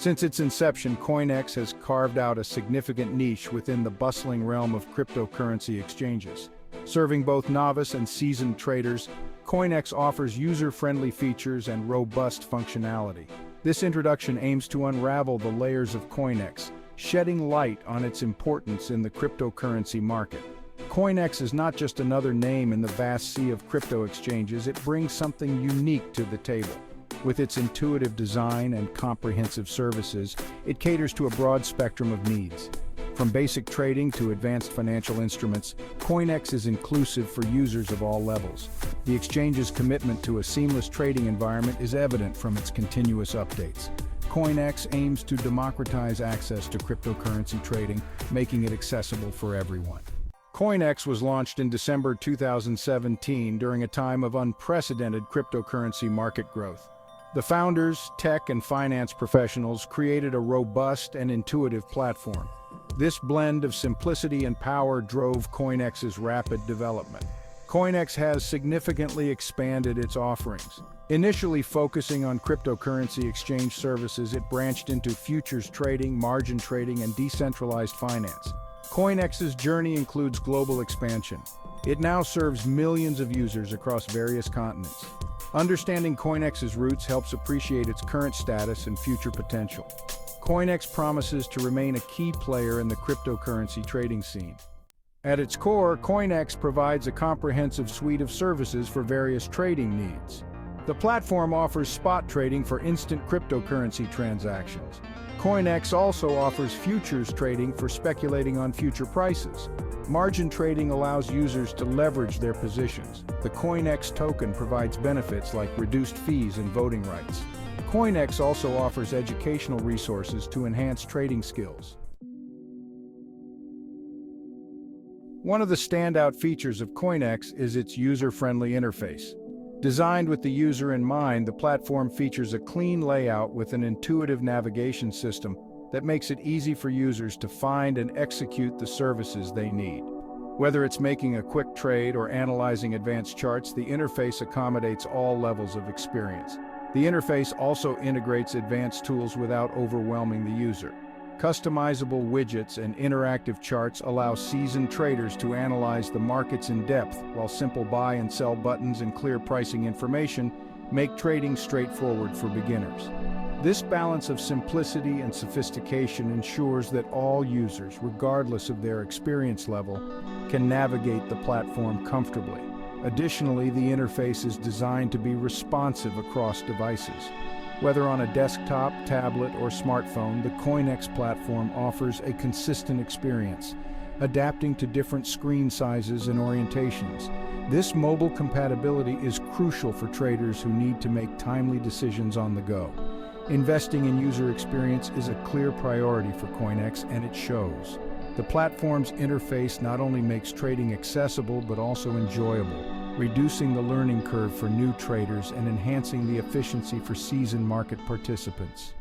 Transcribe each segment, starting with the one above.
Since its inception, CoinEx has carved out a significant niche within the bustling realm of cryptocurrency exchanges. Serving both novice and seasoned traders, CoinEx offers user-friendly features and robust functionality. This introduction aims to unravel the layers of CoinEx, shedding light on its importance in the cryptocurrency market. CoinEx is not just another name in the vast sea of crypto exchanges, it brings something unique to the table. With its intuitive design and comprehensive services, it caters to a broad spectrum of needs. From basic trading to advanced financial instruments, CoinEx is inclusive for users of all levels. The exchange's commitment to a seamless trading environment is evident from its continuous updates. CoinEx aims to democratize access to cryptocurrency trading, making it accessible for everyone. CoinEx was launched in December 2017 during a time of unprecedented cryptocurrency market growth. The founders, tech and finance professionals created a robust and intuitive platform. This blend of simplicity and power drove CoinEx's rapid development. CoinEx has significantly expanded its offerings. Initially focusing on cryptocurrency exchange services, it branched into futures trading, margin trading, and decentralized finance. CoinEx's journey includes global expansion. It now serves millions of users across various continents. Understanding CoinEx's roots helps appreciate its current status and future potential. CoinEx promises to remain a key player in the cryptocurrency trading scene. At its core, CoinEx provides a comprehensive suite of services for various trading needs. The platform offers spot trading for instant cryptocurrency transactions. CoinEx also offers futures trading for speculating on future prices. Margin trading allows users to leverage their positions. The CoinEx token provides benefits like reduced fees and voting rights. CoinEx also offers educational resources to enhance trading skills. One of the standout features of CoinEx is its user-friendly interface. Designed with the user in mind, the platform features a clean layout with an intuitive navigation system that makes it easy for users to find and execute the services they need. Whether it's making a quick trade or analyzing advanced charts, the interface accommodates all levels of experience. The interface also integrates advanced tools without overwhelming the user. Customizable widgets and interactive charts allow seasoned traders to analyze the markets in depth, while simple buy and sell buttons and clear pricing information make trading straightforward for beginners. This balance of simplicity and sophistication ensures that all users, regardless of their experience level, can navigate the platform comfortably. Additionally, the interface is designed to be responsive across devices. Whether on a desktop, tablet, or smartphone, the CoinEx platform offers a consistent experience, adapting to different screen sizes and orientations. This mobile compatibility is crucial for traders who need to make timely decisions on the go. Investing in user experience is a clear priority for CoinEx, and it shows. The platform's interface not only makes trading accessible but also enjoyable, reducing the learning curve for new traders and enhancing the efficiency for seasoned market participants.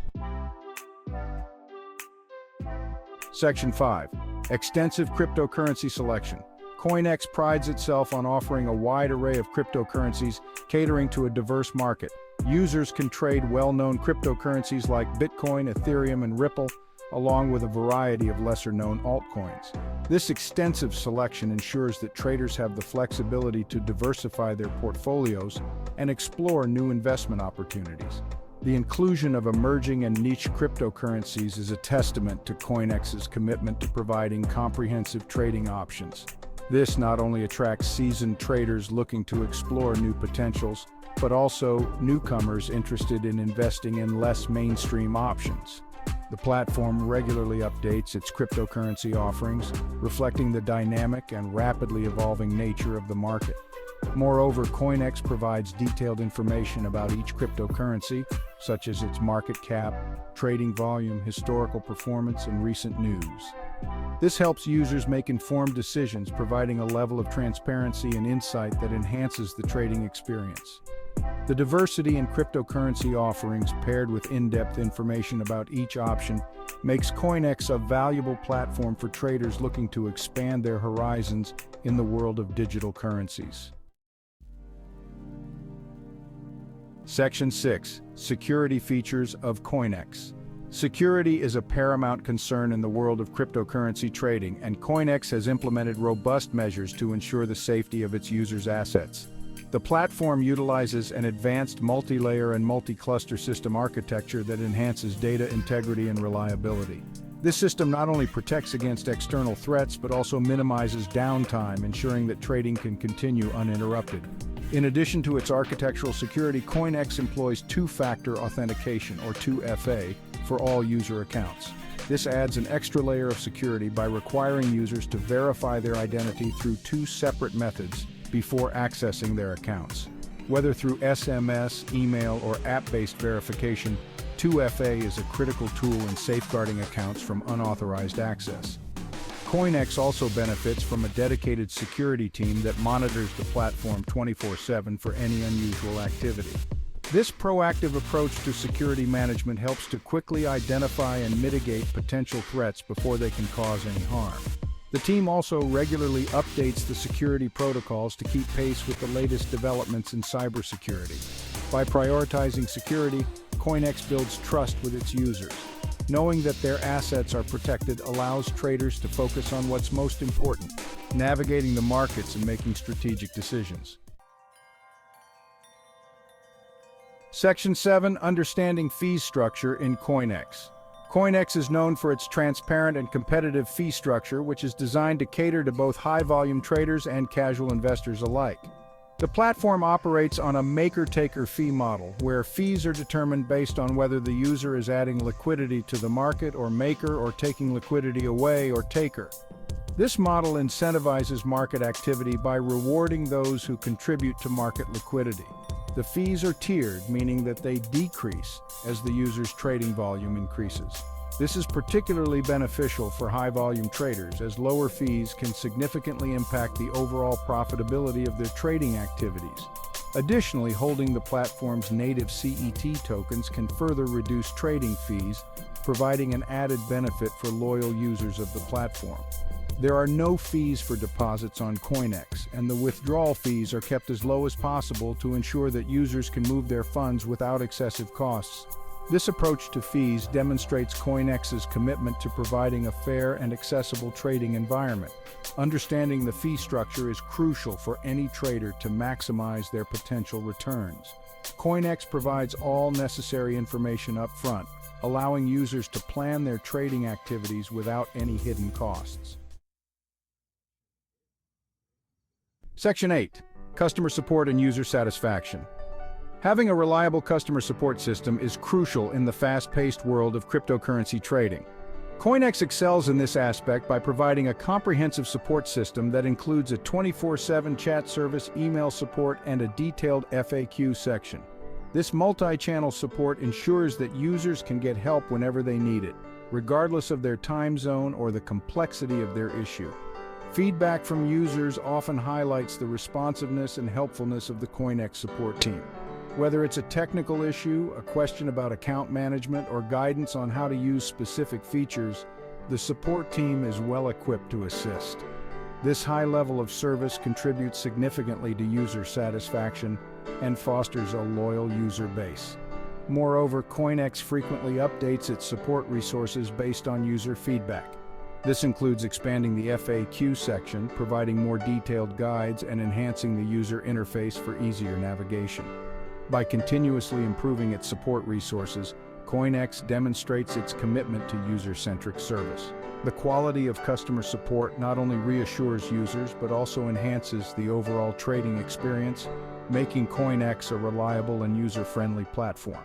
Section 5. Extensive cryptocurrency selection. CoinEx prides itself on offering a wide array of cryptocurrencies, catering to a diverse market. Users can trade well-known cryptocurrencies like Bitcoin, Ethereum, and Ripple, along with a variety of lesser-known altcoins. This extensive selection ensures that traders have the flexibility to diversify their portfolios and explore new investment opportunities. The inclusion of emerging and niche cryptocurrencies is a testament to CoinEx's commitment to providing comprehensive trading options. This not only attracts seasoned traders looking to explore new potentials, but also newcomers interested in investing in less mainstream options. The platform regularly updates its cryptocurrency offerings, reflecting the dynamic and rapidly evolving nature of the market. Moreover, CoinEx provides detailed information about each cryptocurrency, such as its market cap, trading volume, historical performance, and recent news. This helps users make informed decisions, providing a level of transparency and insight that enhances the trading experience. The diversity in cryptocurrency offerings, paired with in-depth information about each option, makes CoinEx a valuable platform for traders looking to expand their horizons in the world of digital currencies. Section 6. Security features of CoinEx. Security is a paramount concern in the world of cryptocurrency trading, and CoinEx has implemented robust measures to ensure the safety of its users' assets. The platform utilizes an advanced multi-layer and multi-cluster system architecture that enhances data integrity and reliability. This system not only protects against external threats but also minimizes downtime, ensuring that trading can continue uninterrupted. In addition to its architectural security, CoinEx employs two-factor authentication, or 2FA, for all user accounts. This adds an extra layer of security by requiring users to verify their identity through two separate methods before accessing their accounts. Whether through SMS, email, or app-based verification, 2FA is a critical tool in safeguarding accounts from unauthorized access. CoinEx also benefits from a dedicated security team that monitors the platform 24/7 for any unusual activity. This proactive approach to security management helps to quickly identify and mitigate potential threats before they can cause any harm. The team also regularly updates the security protocols to keep pace with the latest developments in cybersecurity. By prioritizing security, CoinEx builds trust with its users. Knowing that their assets are protected allows traders to focus on what's most important, navigating the markets and making strategic decisions. Section 7. Understanding fee structure in CoinEx. CoinEx is known for its transparent and competitive fee structure, which is designed to cater to both high-volume traders and casual investors alike. The platform operates on a maker-taker fee model, where fees are determined based on whether the user is adding liquidity to the market or maker, or taking liquidity away or taker. This model incentivizes market activity by rewarding those who contribute to market liquidity. The fees are tiered, meaning that they decrease as the user's trading volume increases. This is particularly beneficial for high-volume traders, as lower fees can significantly impact the overall profitability of their trading activities. Additionally, holding the platform's native CET tokens can further reduce trading fees, providing an added benefit for loyal users of the platform. There are no fees for deposits on CoinEx, and the withdrawal fees are kept as low as possible to ensure that users can move their funds without excessive costs. This approach to fees demonstrates CoinEx's commitment to providing a fair and accessible trading environment. Understanding the fee structure is crucial for any trader to maximize their potential returns. CoinEx provides all necessary information up front, allowing users to plan their trading activities without any hidden costs. Section 8. Customer support and user satisfaction. Having a reliable customer support system is crucial in the fast-paced world of cryptocurrency trading. CoinEx excels in this aspect by providing a comprehensive support system that includes a 24/7 chat service, email support, and a detailed FAQ section. This multi-channel support ensures that users can get help whenever they need it, regardless of their time zone or the complexity of their issue. Feedback from users often highlights the responsiveness and helpfulness of the CoinEx support team. Whether it's a technical issue, a question about account management, or guidance on how to use specific features, the support team is well equipped to assist. This high level of service contributes significantly to user satisfaction and fosters a loyal user base. Moreover, CoinEx frequently updates its support resources based on user feedback. This includes expanding the FAQ section, providing more detailed guides, and enhancing the user interface for easier navigation. By continuously improving its support resources, CoinEx demonstrates its commitment to user-centric service. The quality of customer support not only reassures users but also enhances the overall trading experience, making CoinEx a reliable and user-friendly platform.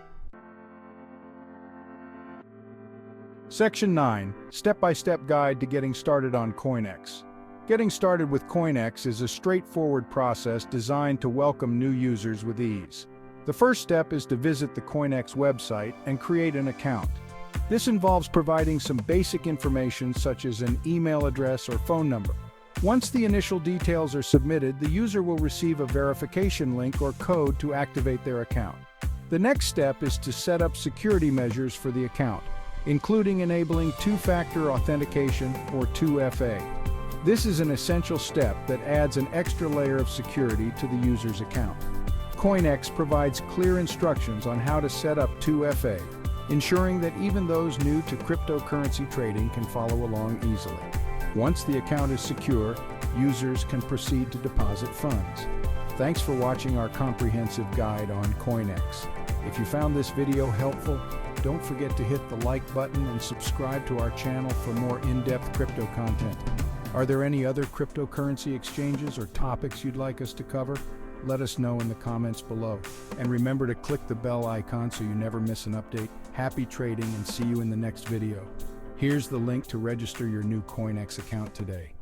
Section 9. Step-by-step guide to getting started on CoinEx. Getting started with CoinEx is a straightforward process designed to welcome new users with ease. The first step is to visit the CoinEx website and create an account. This involves providing some basic information such as an email address or phone number. Once the initial details are submitted, the user will receive a verification link or code to activate their account. The next step is to set up security measures for the account, including enabling two-factor authentication or 2FA. This is an essential step that adds an extra layer of security to the user's account. CoinEx provides clear instructions on how to set up 2FA, ensuring that even those new to cryptocurrency trading can follow along easily. Once the account is secure, users can proceed to deposit funds. Thanks for watching our comprehensive guide on CoinEx. If you found this video helpful, don't forget to hit the like button and subscribe to our channel for more in-depth crypto content. Are there any other cryptocurrency exchanges or topics you'd like us to cover? Let us know in the comments below. And remember to click the bell icon so you never miss an update. Happy trading and see you in the next video. Here's the link to register your new CoinEx account today.